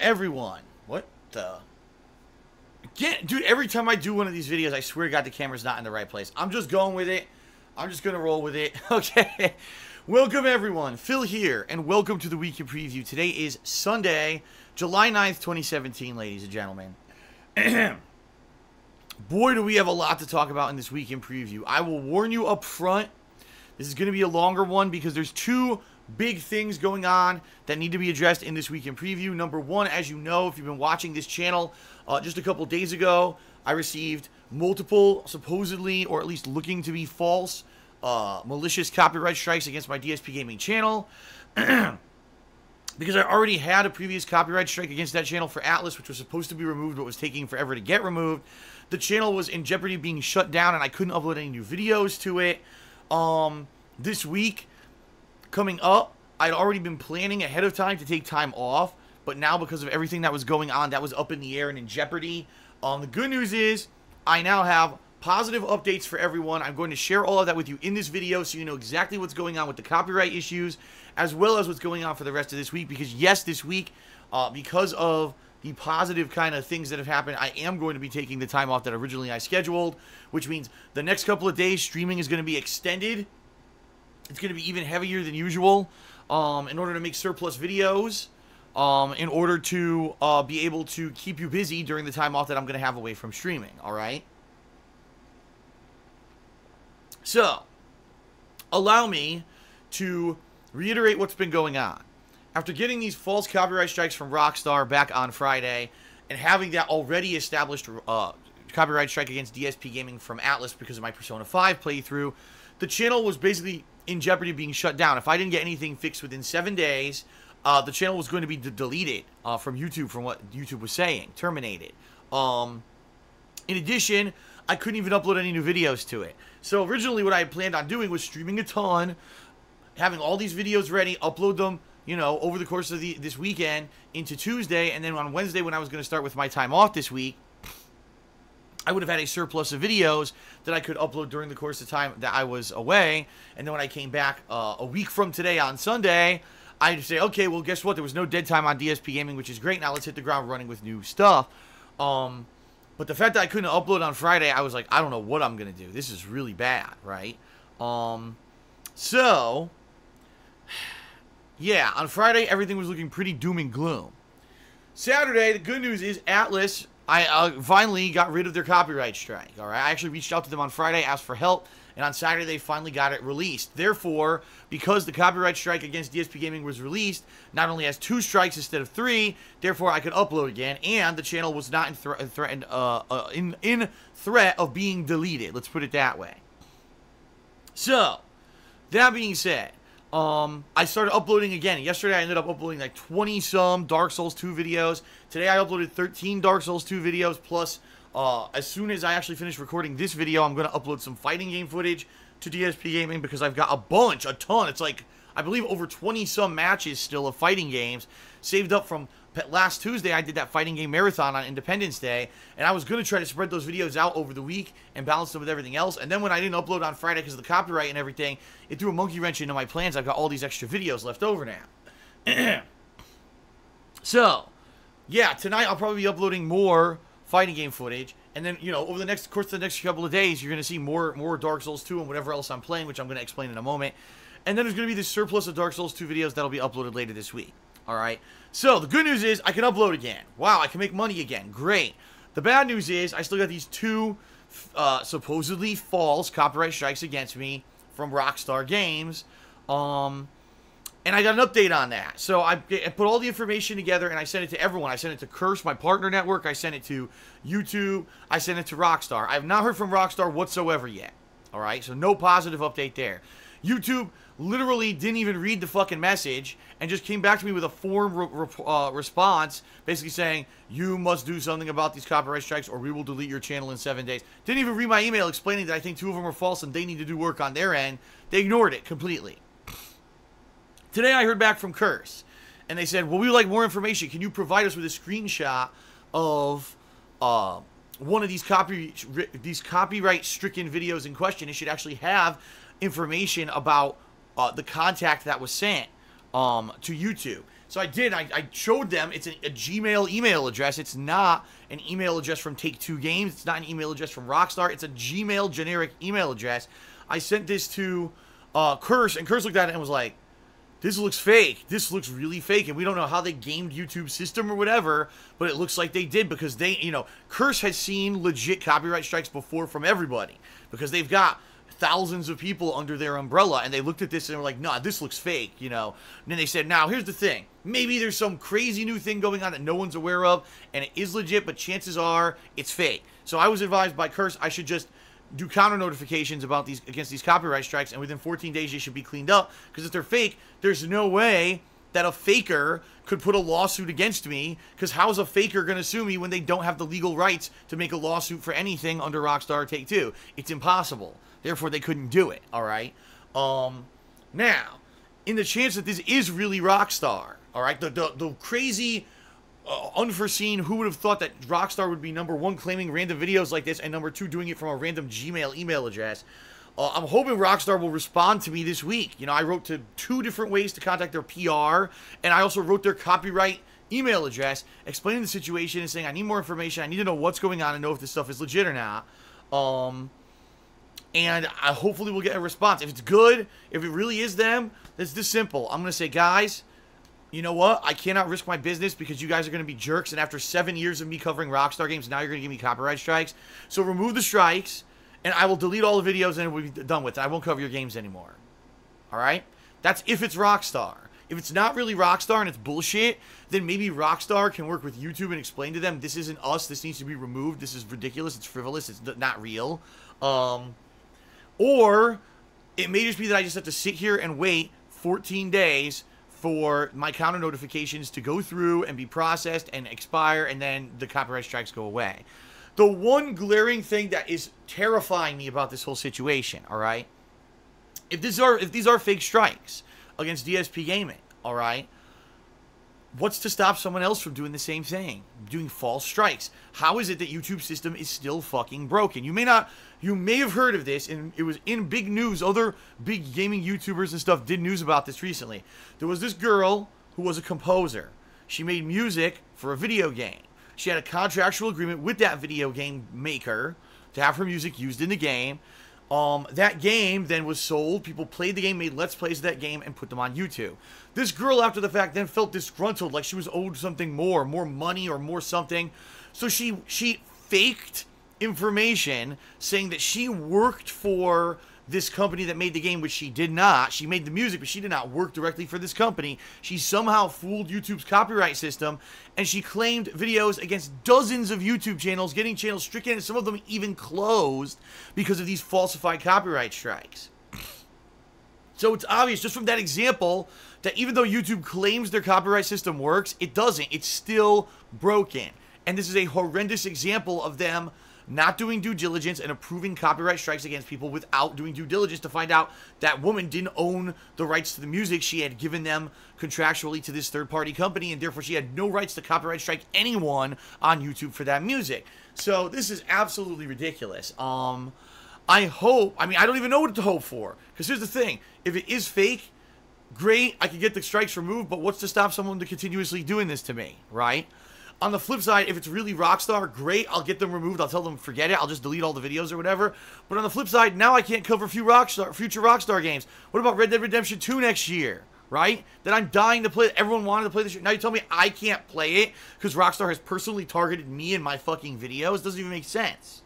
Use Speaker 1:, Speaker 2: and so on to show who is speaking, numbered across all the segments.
Speaker 1: everyone. What the? Again, dude, every time I do one of these videos, I swear to God, the camera's not in the right place. I'm just going with it. I'm just going to roll with it. Okay. Welcome, everyone. Phil here, and welcome to the Week in Preview. Today is Sunday, July 9th, 2017, ladies and gentlemen. Boy, do we have a lot to talk about in this Week in Preview. I will warn you up front, this is going to be a longer one because there's two big things going on that need to be addressed in this Week in Preview. Number one, as you know, if you've been watching this channel, just a couple days ago, I received multiple, supposedly, or at least looking to be false, malicious copyright strikes against my DSP Gaming channel. Because I already had a previous copyright strike against that channel for Atlas, which was supposed to be removed, but was taking forever to get removed. The channel was in jeopardy of being shut down, and I couldn't upload any new videos to it. This week, coming up, I'd already been planning ahead of time to take time off, but now because of everything that was going on, that was up in the air and in jeopardy. The good news is, I now have positive updates for everyone. I'm going to share all of that with you in this video so you know exactly what's going on with the copyright issues, as well as what's going on for the rest of this week. Because yes, this week, because of the positive kind of things that have happened, I am going to be taking the time off that originally I scheduled, which means the next couple of days, streaming is going to be extended. It's going to be even heavier than usual in order to make surplus videos, in order to be able to keep you busy during the time off that I'm going to have away from streaming, all right? So, allow me to reiterate what's been going on. After getting these false copyright strikes from Rockstar back on Friday, and having that already established copyright strike against DSP Gaming from Atlas because of my Persona 5 playthrough, the channel was basically in jeopardy of being shut down. If I didn't get anything fixed within 7 days, the channel was going to be deleted from YouTube, from what YouTube was saying, terminated. In addition, I couldn't even upload any new videos to it. So originally what I had planned on doing was streaming a ton, having all these videos ready, upload them, you know, over the course of this weekend into Tuesday, and then on Wednesday when I was going to start with my time off this week, I would have had a surplus of videos that I could upload during the course of time that I was away. And then when I came back a week from today on Sunday, I'd say, okay, well, guess what? There was no dead time on DSP Gaming, which is great. Now let's hit the ground running with new stuff. But the fact that I couldn't upload on Friday, I was like, I don't know what I'm going to do. This is really bad, right? So, yeah, on Friday, everything was looking pretty doom and gloom. Saturday, the good news is Atlas, I finally got rid of their copyright strike, all right? I actually reached out to them on Friday, asked for help, and on Saturday, they finally got it released. Therefore, because the copyright strike against DSP Gaming was released, not only has 2 strikes instead of 3, therefore I could upload again, and the channel was not in threat of being deleted. Let's put it that way. So, that being said, I started uploading again. Yesterday, I ended up uploading like 20-some Dark Souls 2 videos. Today, I uploaded 13 Dark Souls 2 videos, plus as soon as I actually finish recording this video, I'm going to upload some fighting game footage to DSP Gaming because I've got a ton. It's like, I believe, over 20-some matches still of fighting games saved up from last Tuesday. I did that fighting game marathon on Independence Day, and I was going to try to spread those videos out over the week and balance them with everything else. And then when I didn't upload on Friday because of the copyright and everything, it threw a monkey wrench into my plans. I've got all these extra videos left over now. So, yeah, tonight I'll probably be uploading more fighting game footage, and then, you know, over the course of the next couple of days, you're going to see more Dark Souls 2 and whatever else I'm playing, which I'm going to explain in a moment. And then there's going to be this surplus of Dark Souls 2 videos that'll be uploaded later this week. Alright, so the good news is I can upload again. Wow, I can make money again. Great. The bad news is I still got these 2 supposedly false copyright strikes against me from Rockstar Games. And I got an update on that. So I put all the information together and I sent it to everyone. I sent it to Curse, my partner network. I sent it to YouTube. I sent it to Rockstar. I have not heard from Rockstar whatsoever yet. Alright, so no positive update there. YouTube literally didn't even read the fucking message and just came back to me with a form response basically saying, you must do something about these copyright strikes or we will delete your channel in 7 days. Didn't even read my email explaining that I think 2 of them are false and they need to do work on their end. They ignored it completely. Today I heard back from Curse and they said, well, we would like more information. Can you provide us with a screenshot of one of these copyright-stricken videos in question? It should actually have information about the contact that was sent to YouTube. So I did. I showed them it's a Gmail email address. It's not an email address from Take-Two Games. It's not an email address from Rockstar. It's a Gmail generic email address. I sent this to Curse, and Curse looked at it and was like, this looks fake. This looks really fake, and we don't know how they gamed YouTube's system or whatever, but it looks like they did because they, Curse has seen legit copyright strikes before from everybody because they've got thousands of people under their umbrella, and they looked at this and were like, nah, this looks fake, And then they said, now, here's the thing. Maybe there's some crazy new thing going on that no one's aware of, and it is legit, but chances are it's fake. So I was advised by Curse I should just do counter notifications about against these copyright strikes, and within 14 days they should be cleaned up, because if they're fake, there's no way that a faker could put a lawsuit against me, because how's a faker going to sue me when they don't have the legal rights to make a lawsuit for anything under Rockstar or Take-Two? It's impossible. Therefore, they couldn't do it, all right? Now, in the chance that this is really Rockstar, all right, the crazy, unforeseen, who would have thought that Rockstar would be number one claiming random videos like this, and number two doing it from a random Gmail email address, I'm hoping Rockstar will respond to me this week. I wrote to 2 different ways to contact their PR, and I also wrote their copyright email address, explaining the situation and saying, I need more information, I need to know what's going on and know if this stuff is legit or not. And I hopefully will get a response. If it's good, if it really is them, it's this simple. I'm going to say, guys, you know what? I cannot risk my business because you guys are going to be jerks, and after 7 years of me covering Rockstar games, now you're going to give me copyright strikes. So remove the strikes, and I will delete all the videos, and we'll be done with it. I won't cover your games anymore. All right? That's if it's Rockstar. If it's not really Rockstar and it's bullshit, then maybe Rockstar can work with YouTube and explain to them, this isn't us, this needs to be removed, this is ridiculous, it's frivolous, it's not real. Or it may just be that I just have to sit here and wait 14 days for my counter notifications to go through and be processed and expire, and then the copyright strikes go away. The one glaring thing that is terrifying me about this whole situation, all right? If these are fake strikes against DSP Gaming, all right? What's to stop someone else from doing the same thing? Doing false strikes. How is it that YouTube's system is still fucking broken? You may have heard of this, and it was in big news. Other big gaming YouTubers and stuff did news about this recently. There was this girl who was a composer. She made music for a video game. She had a contractual agreement with that video game maker to have her music used in the game. That game then was sold. People played the game, made Let's Plays of that game, and put them on YouTube. This girl, after the fact, then felt disgruntled, like she was owed something more money or more something. So she faked information saying that she worked for this company that made the game, which she did not. She made the music, but she did not work directly for this company. She somehow fooled YouTube's copyright system, and she claimed videos against dozens of YouTube channels, getting channels stricken, and some of them even closed because of these falsified copyright strikes. So it's obvious, just from that example, that even though YouTube claims their copyright system works, it doesn't. It's still broken. And this is a horrendous example of them not doing due diligence and approving copyright strikes against people without doing due diligence to find out that woman didn't own the rights to the music. She had given them contractually to this third-party company, and therefore she had no rights to copyright strike anyone on YouTube for that music. So this is absolutely ridiculous. I don't even know what to hope for, because here's the thing. If it is fake, great, I can get the strikes removed, but what's to stop someone to continuously doing this to me, right? On the flip side, if it's really Rockstar, great, I'll get them removed. I'll tell them forget it. I'll just delete all the videos or whatever. But on the flip side, now I can't cover future Rockstar games. What about Red Dead Redemption 2 next year, right? That I'm dying to play. Everyone wanted to play this. Now you tell me I can't play it because Rockstar has personally targeted me in my fucking videos? Doesn't even make sense.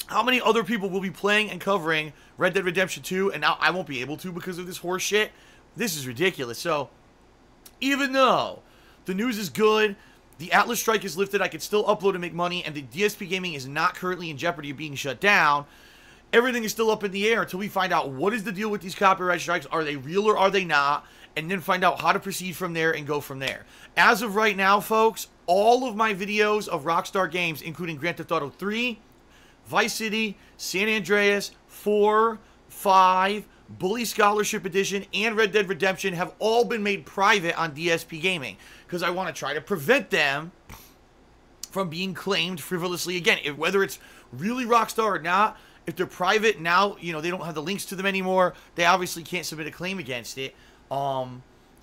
Speaker 1: How many other people will be playing and covering Red Dead Redemption 2, and now I won't be able to because of this horse shit? This is ridiculous. So, even though the news is good, the Atlas strike is lifted, I can still upload and make money, and the DSP Gaming is not currently in jeopardy of being shut down, everything is still up in the air until we find out what is the deal with these copyright strikes. Are they real or are they not? And then find out how to proceed from there and go from there. As of right now, folks, all of my videos of Rockstar games, including Grand Theft Auto 3, Vice City, San Andreas, 4, 5, Bully Scholarship Edition, and Red Dead Redemption have all been made private on DSP Gaming because I want to try to prevent them from being claimed frivolously again. Whether it's really Rockstar or not, if they're private now, they don't have the links to them anymore. They obviously can't submit a claim against it.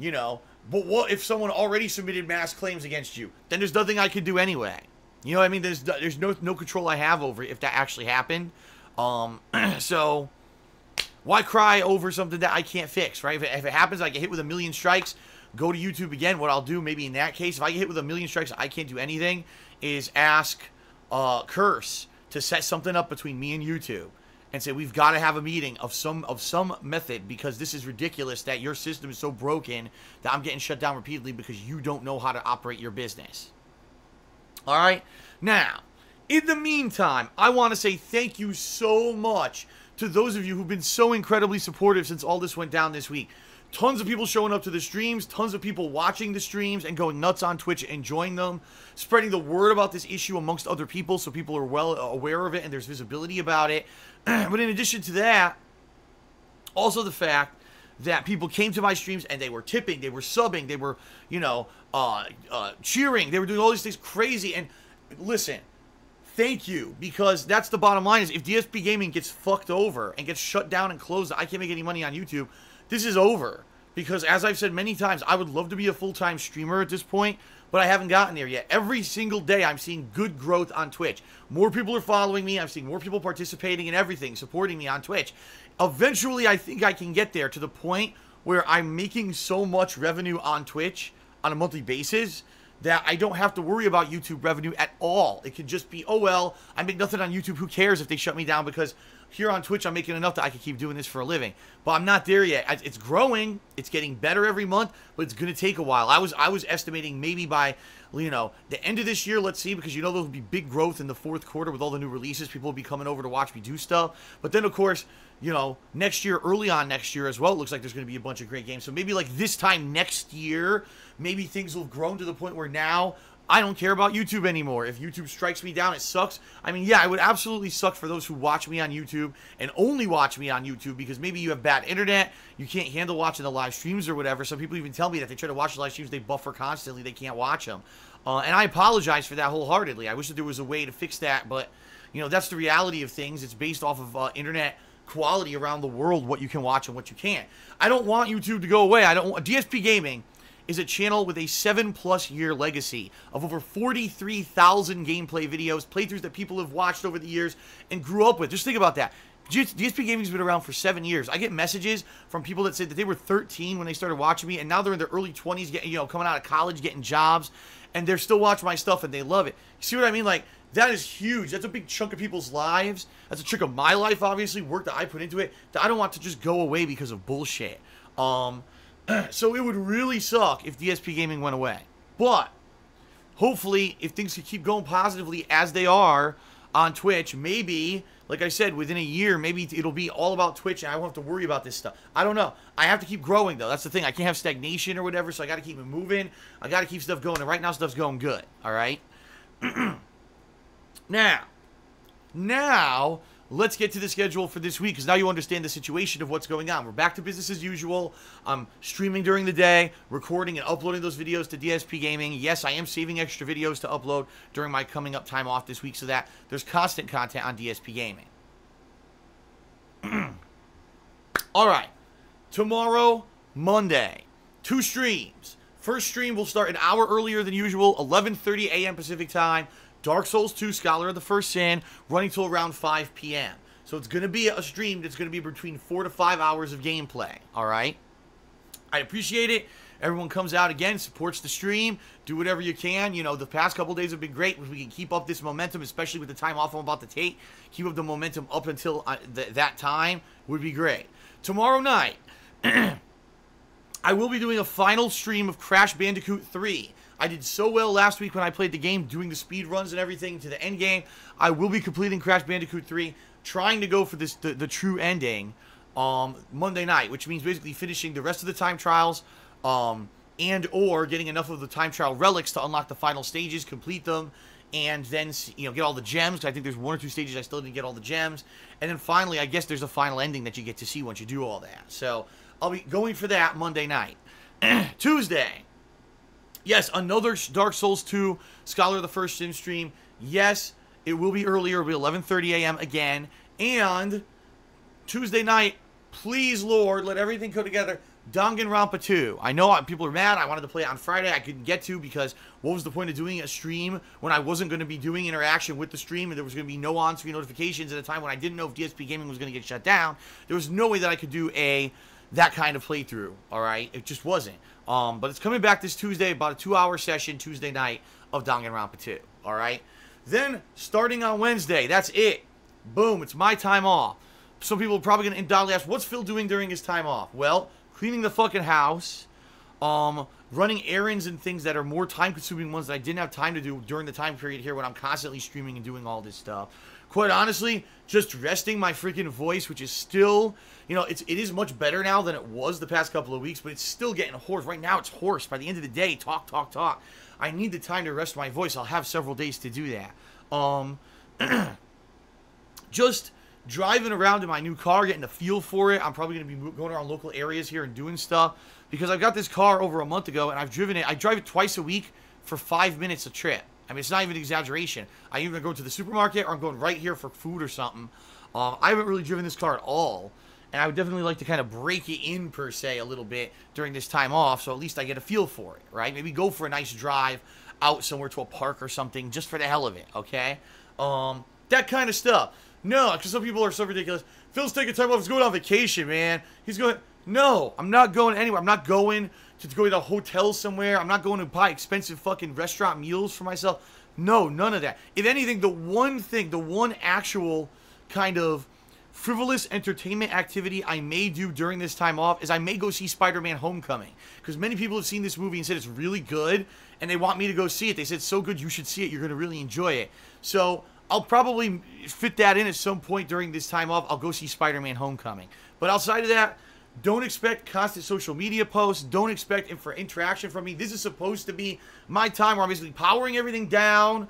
Speaker 1: you know, but what if someone already submitted mass claims against you? Then there's nothing I could do anyway. You know what I mean? There's no control I have over it if that actually happened. So why cry over something that I can't fix, right? If it happens, I get hit with 1 million strikes, go to YouTube again. What I'll do maybe in that case, if I get hit with 1 million strikes, I can't do anything, is ask Curse to set something up between me and YouTube and say, we've got to have a meeting of some method, because this is ridiculous that your system is so broken that I'm getting shut down repeatedly because you don't know how to operate your business. All right? Now, in the meantime, I want to say thank you so much to those of you who've been so incredibly supportive since all this went down this week. Tons of people showing up to the streams, tons of people watching the streams and going nuts on Twitch, enjoying them, spreading the word about this issue amongst other people so people are well aware of it and there's visibility about it. But in addition to that, also the fact that people came to my streams and they were tipping, they were subbing, they were, you know, cheering, they were doing all these things crazy. And listen, thank you, because that's the bottom line, is if DSP Gaming gets fucked over and gets shut down and closed, I can't make any money on YouTube, this is over. Because as I've said many times, I would love to be a full-time streamer at this point, but I haven't gotten there yet. Every single day I'm seeing good growth on Twitch. More people are following me, I'm seeing more people participating in everything, supporting me on Twitch. Eventually I think I can get there to the point where I'm making so much revenue on Twitch on a monthly basis that I don't have to worry about YouTube revenue at all. It could just be, oh well, I make nothing on YouTube, who cares if they shut me down, because here on Twitch I'm making enough that I can keep doing this for a living. But I'm not there yet. It's growing, it's getting better every month, but it's gonna take a while. I was estimating maybe by, you know, the end of this year, let's see, because you know there'll be big growth in the fourth quarter with all the new releases. People will be coming over to watch me do stuff. But then of course, you know, next year, early on next year as well, it looks like there's going to be a bunch of great games. So maybe like this time next year, maybe things will have grown to the point where now I don't care about YouTube anymore. If YouTube strikes me down, it sucks. I mean, yeah, it would absolutely suck for those who watch me on YouTube and only watch me on YouTube, because maybe you have bad internet, you can't handle watching the live streams or whatever. Some people even tell me that they try to watch the live streams, they buffer constantly, they can't watch them. And I apologize for that wholeheartedly. I wish that there was a way to fix that, but, you know, that's the reality of things. It's based off of internet quality around the world, what you can watch and what you can't. I don't want YouTube to go away. I don't want... DSP Gaming is a channel with a 7+ year legacy of over 43,000 gameplay videos, playthroughs that people have watched over the years and grew up with. Just think about that. DSP Gaming's been around for 7 years. I get messages from people that say that they were 13 when they started watching me, and now they're in their early 20s, getting, you know, coming out of college, getting jobs, and they're still watching my stuff and they love it. You see what I mean? Like, that is huge. That's a big chunk of people's lives. That's a chunk of my life, obviously, work that I put into it, that I don't want to just go away because of bullshit. So it would really suck if DSP Gaming went away. But hopefully, if things could keep going positively as they are on Twitch, maybe, like I said, within a year, maybe it'll be all about Twitch and I won't have to worry about this stuff. I don't know. I have to keep growing, though. That's the thing. I can't have stagnation or whatever, so I got to keep it moving. I got to keep stuff going. And right now, stuff's going good. All right? Now, let's get to the schedule for this week, because now you understand the situation of what's going on. We're back to business as usual. I'm streaming during the day, recording and uploading those videos to DSP Gaming. Yes, I am saving extra videos to upload during my coming up time off this week, so that there's constant content on DSP Gaming. All right. Tomorrow, Monday, 2 streams. First stream will start an hour earlier than usual, 11:30 a.m. Pacific time. Dark Souls 2, Scholar of the First Sin, running till around 5 p.m. So it's going to be a stream that's going to be between 4 to 5 hours of gameplay, all right? I appreciate it. Everyone comes out again, supports the stream, do whatever you can. You know, the past couple days have been great. If we can keep up this momentum, especially with the time off I'm about to take, keep up the momentum up until that time would be great. Tomorrow night, I will be doing a final stream of Crash Bandicoot 3. I did so well last week when I played the game, doing the speed runs and everything to the end game. I will be completing Crash Bandicoot 3, trying to go for this the true ending Monday night, which means basically finishing the rest of the time trials and or getting enough of the time trial relics to unlock the final stages, complete them, and then, you know, get all the gems. I think there's 1 or 2 stages I still didn't get all the gems. And then finally, I guess there's a final ending that you get to see once you do all that. So I'll be going for that Monday night. Tuesday. Yes, another Dark Souls 2 Scholar of the First Sin stream. Yes, it will be earlier. It'll be 11:30 a.m. again. And Tuesday night, please, Lord, let everything go together. Danganronpa 2. I know people are mad. I wanted to play it on Friday. I couldn't get to because what was the point of doing a stream when I wasn't going to be doing interaction with the stream and there was going to be no on-screen notifications at a time when I didn't know if DSP Gaming was going to get shut down. There was no way that I could do that kind of playthrough, all right? It just wasn't. But it's coming back this Tuesday, about a 2-hour session Tuesday night of Danganronpa 2, all right? Then, starting on Wednesday, that's it. Boom, it's my time off. Some people are probably going to undoubtedly ask, what's Phil doing during his time off? Well, cleaning the fucking house, running errands and things that are more time-consuming ones that I didn't have time to do during the time period here when I'm constantly streaming and doing all this stuff. Quite honestly, just resting my freaking voice, which is still, you know, it is much better now than it was the past couple of weeks, but it's still getting hoarse. Right now, it's hoarse. By the end of the day, talk. I need the time to rest my voice. I'll have several days to do that. Just driving around in my new car, getting a feel for it. I'm probably going to be going around local areas here and doing stuff because I got this car over a month ago and I've driven it. I drive it twice a week for 5 minutes a trip. I mean, it's not even an exaggeration. I either go to the supermarket or I'm going right here for food or something. I haven't really driven this car at all, and I would definitely like to kind of break it in, per se, a little bit during this time off, so at least I get a feel for it, right? Maybe go for a nice drive out somewhere to a park or something just for the hell of it, okay? That kind of stuff. No, because some people are so ridiculous. Phil's taking time off. He's going on vacation, man. He's going... No, I'm not going anywhere. I'm not going to go to a hotel somewhere. I'm not going to buy expensive fucking restaurant meals for myself. No, none of that. If anything, the one actual kind of frivolous entertainment activity I may do during this time off is I may go see Spider-Man Homecoming. Because many people have seen this movie and said it's really good, and they want me to go see it. They said, it's so good, you should see it. You're going to really enjoy it. So I'll probably fit that in at some point during this time off. I'll go see Spider-Man Homecoming. But outside of that, don't expect constant social media posts. Don't expect for interaction from me. This is supposed to be my time where I'm basically powering everything down,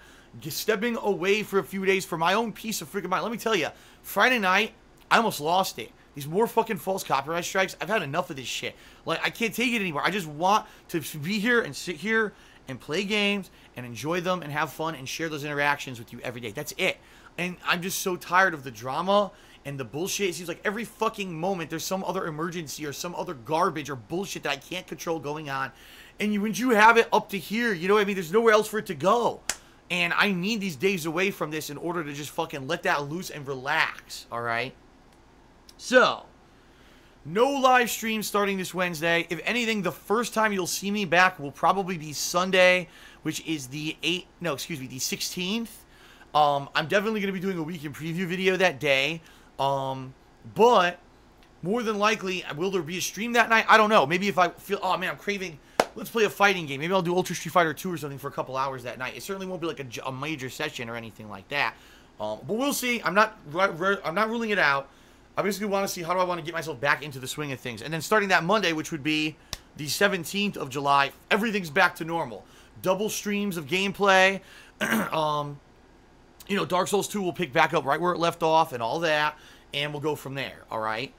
Speaker 1: stepping away for a few days for my own peace of freaking mind. Let me tell you, Friday night, I almost lost it. These more fucking false copyright strikes, I've had enough of this shit. Like, I can't take it anymore. I just want to be here and sit here and play games and enjoy them and have fun and share those interactions with you every day. That's it. And I'm just so tired of the drama and the bullshit. It seems like every fucking moment there's some other emergency or some other garbage or bullshit that I can't control going on. And when you have it up to here, you know what I mean? There's nowhere else for it to go. And I need these days away from this in order to just fucking let that loose and relax, alright? So, no live stream starting this Wednesday. If anything, the first time you'll see me back will probably be Sunday, which is the 16th. I'm definitely going to be doing a weekend preview video that day. But more than likely, will there be a stream that night? I don't know. Maybe if I feel, oh man, I'm craving, let's play a fighting game. Maybe I'll do Ultra Street Fighter 2 or something for a couple hours that night. It certainly won't be like a major session or anything like that. But we'll see. I'm not ruling it out. I basically want to see how do I want to get myself back into the swing of things. And then starting that Monday, which would be the 17th of July, everything's back to normal. Double streams of gameplay. You know, Dark Souls 2 will pick back up right where it left off and all that, and we'll go from there, all right?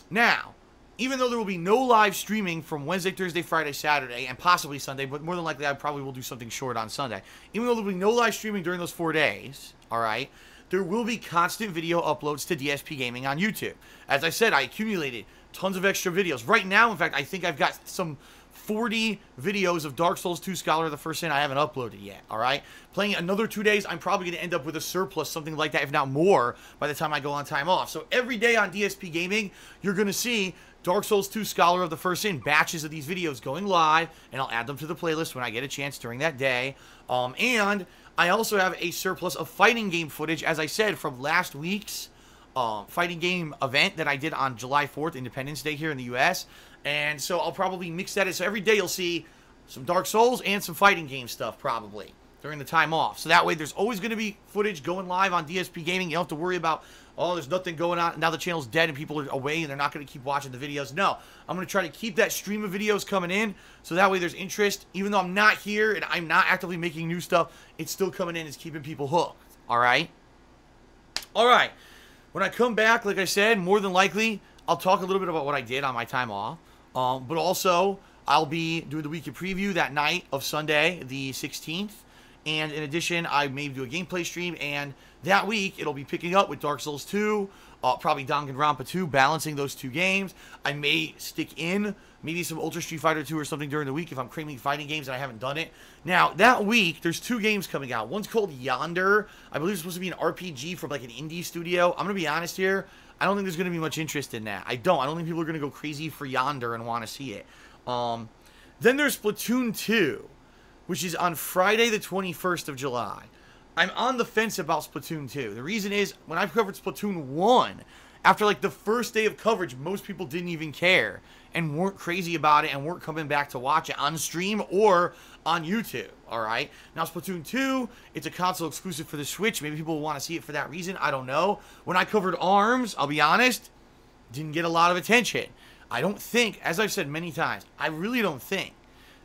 Speaker 1: Now, even though there will be no live streaming from Wednesday, Thursday, Friday, Saturday, and possibly Sunday, but more than likely I probably will do something short on Sunday. Even though there will be no live streaming during those 4 days, all right, there will be constant video uploads to DSP Gaming on YouTube. As I said, I accumulated tons of extra videos. Right now, in fact, I think I've got some 40 videos of Dark Souls 2 Scholar of the First Sin I haven't uploaded yet, alright? Playing another 2 days, I'm probably going to end up with a surplus, something like that, if not more, by the time I go on time off. So every day on DSP Gaming, you're going to see Dark Souls 2 Scholar of the First Sin, batches of these videos going live, and I'll add them to the playlist when I get a chance during that day. And I also have a surplus of fighting game footage, as I said, from last week's fighting game event that I did on July 4th, Independence Day here in the U.S., and so I'll probably mix that in. So every day you'll see some Dark Souls and some fighting game stuff probably during the time off. So that way there's always going to be footage going live on DSP Gaming. You don't have to worry about, oh, there's nothing going on. Now the channel's dead and people are away and they're not going to keep watching the videos. No, I'm going to try to keep that stream of videos coming in so that way there's interest. Even though I'm not here and I'm not actively making new stuff, it's still coming in. It's keeping people hooked. All right? All right. When I come back, like I said, more than likely, I'll talk a little bit about what I did on my time off. But also, I'll be doing the weekend preview that night of Sunday, the 16th. And in addition, I may do a gameplay stream, and that week it'll be picking up with Dark Souls 2, probably Danganronpa 2, balancing those two games. I may stick in maybe some Ultra Street Fighter 2 or something during the week if I'm craving fighting games and I haven't done it. Now, that week, there's 2 games coming out. One's called Yonder. I believe it's supposed to be an RPG from like an indie studio. I'm going to be honest here. I don't think there's going to be much interest in that. I don't think people are going to go crazy for Yonder and want to see it. Then there's Splatoon 2, which is on Friday the 21st of July. I'm on the fence about Splatoon 2. The reason is, when I covered Splatoon 1, after like the first day of coverage, most people didn't even care and weren't crazy about it and weren't coming back to watch it on stream or on YouTube, alright? Now, Splatoon 2, it's a console exclusive for the Switch. Maybe people will want to see it for that reason. I don't know. When I covered ARMS, I'll be honest, didn't get a lot of attention. I don't think, as I've said many times, I really don't think,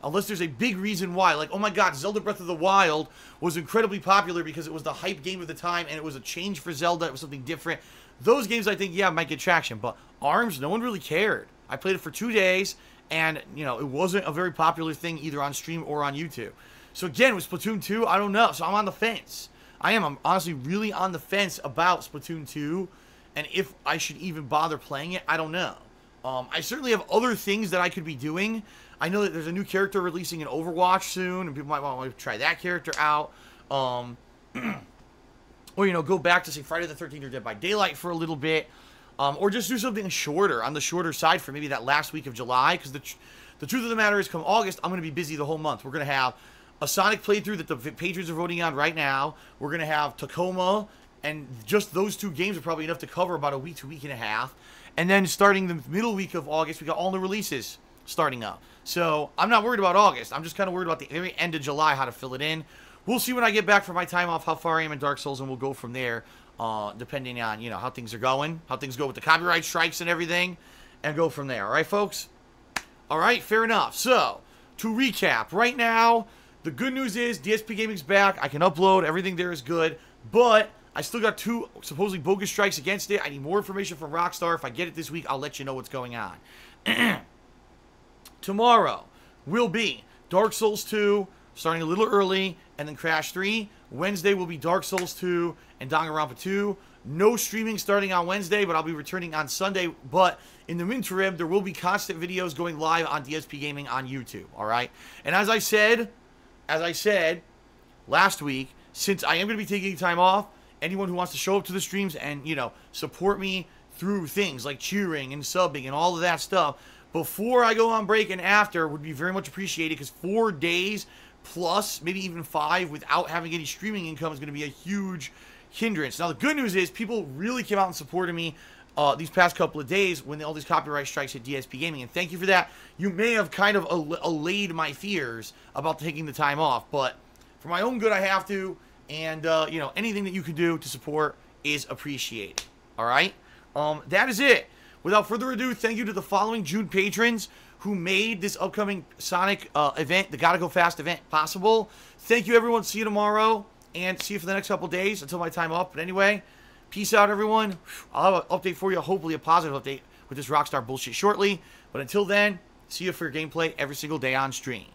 Speaker 1: unless there's a big reason why, like, oh my god, Zelda Breath of the Wild was incredibly popular because it was the hype game of the time and it was a change for Zelda, it was something different. Those games, I think, yeah, might get traction, but ARMS, no one really cared. I played it for 2 days, and, you know, it wasn't a very popular thing either on stream or on YouTube. So again, with Splatoon 2, I don't know, so I'm on the fence. I'm honestly really on the fence about Splatoon 2, and if I should even bother playing it, I don't know. I certainly have other things that I could be doing. I know that there's a new character releasing in Overwatch soon, and people might want to try that character out. Or, you know, go back to, say, Friday the 13th or Dead by Daylight for a little bit. Or just do something shorter, on the shorter side for maybe that last week of July. Because the truth of the matter is, come August, I'm going to be busy the whole month. We're going to have a Sonic playthrough that the patrons are voting on right now. We're going to have Tacoma, and just those 2 games are probably enough to cover about a week to week and a half. And then starting the middle week of August, we got all the releases starting up. So I'm not worried about August. I'm just kind of worried about the very end of July, how to fill it in. We'll see when I get back from my time off how far I am in Dark Souls, and we'll go from there, depending on, you know, how things are going, how things go with the copyright strikes and everything, and go from there. All right, folks? All right, fair enough. So, to recap, right now, the good news is DSP Gaming's back. I can upload. Everything there is good. But I still got 2 supposedly bogus strikes against it. I need more information from Rockstar. If I get it this week, I'll let you know what's going on. Tomorrow will be Dark Souls 2, starting a little early, and then Crash 3. Wednesday will be Dark Souls 2 and Danganronpa 2. No streaming starting on Wednesday, but I'll be returning on Sunday. But in the interim, there will be constant videos going live on DSP Gaming on YouTube, all right? And as I said last week, since I am going to be taking time off, anyone who wants to show up to the streams and, you know, support me through things like cheering and subbing and all of that stuff, before I go on break and after, would be very much appreciated, because 4 days plus, maybe even 5, without having any streaming income is going to be a huge hindrance. Now, the good news is people really came out and supported me these past couple of days when all these copyright strikes hit DSP Gaming, and thank you for that. You may have kind of allayed my fears about taking the time off, but for my own good, I have to, and, you know, anything that you can do to support is appreciated. All right? That is it. Without further ado, thank you to the following June patrons who made this upcoming Sonic event, the Gotta Go Fast event, possible. Thank you, everyone. See you tomorrow, and see you for the next couple days until my time off. But anyway, peace out, everyone. I'll have an update for you, hopefully a positive update with this Rockstar bullshit shortly. But until then, see you for your gameplay every single day on stream.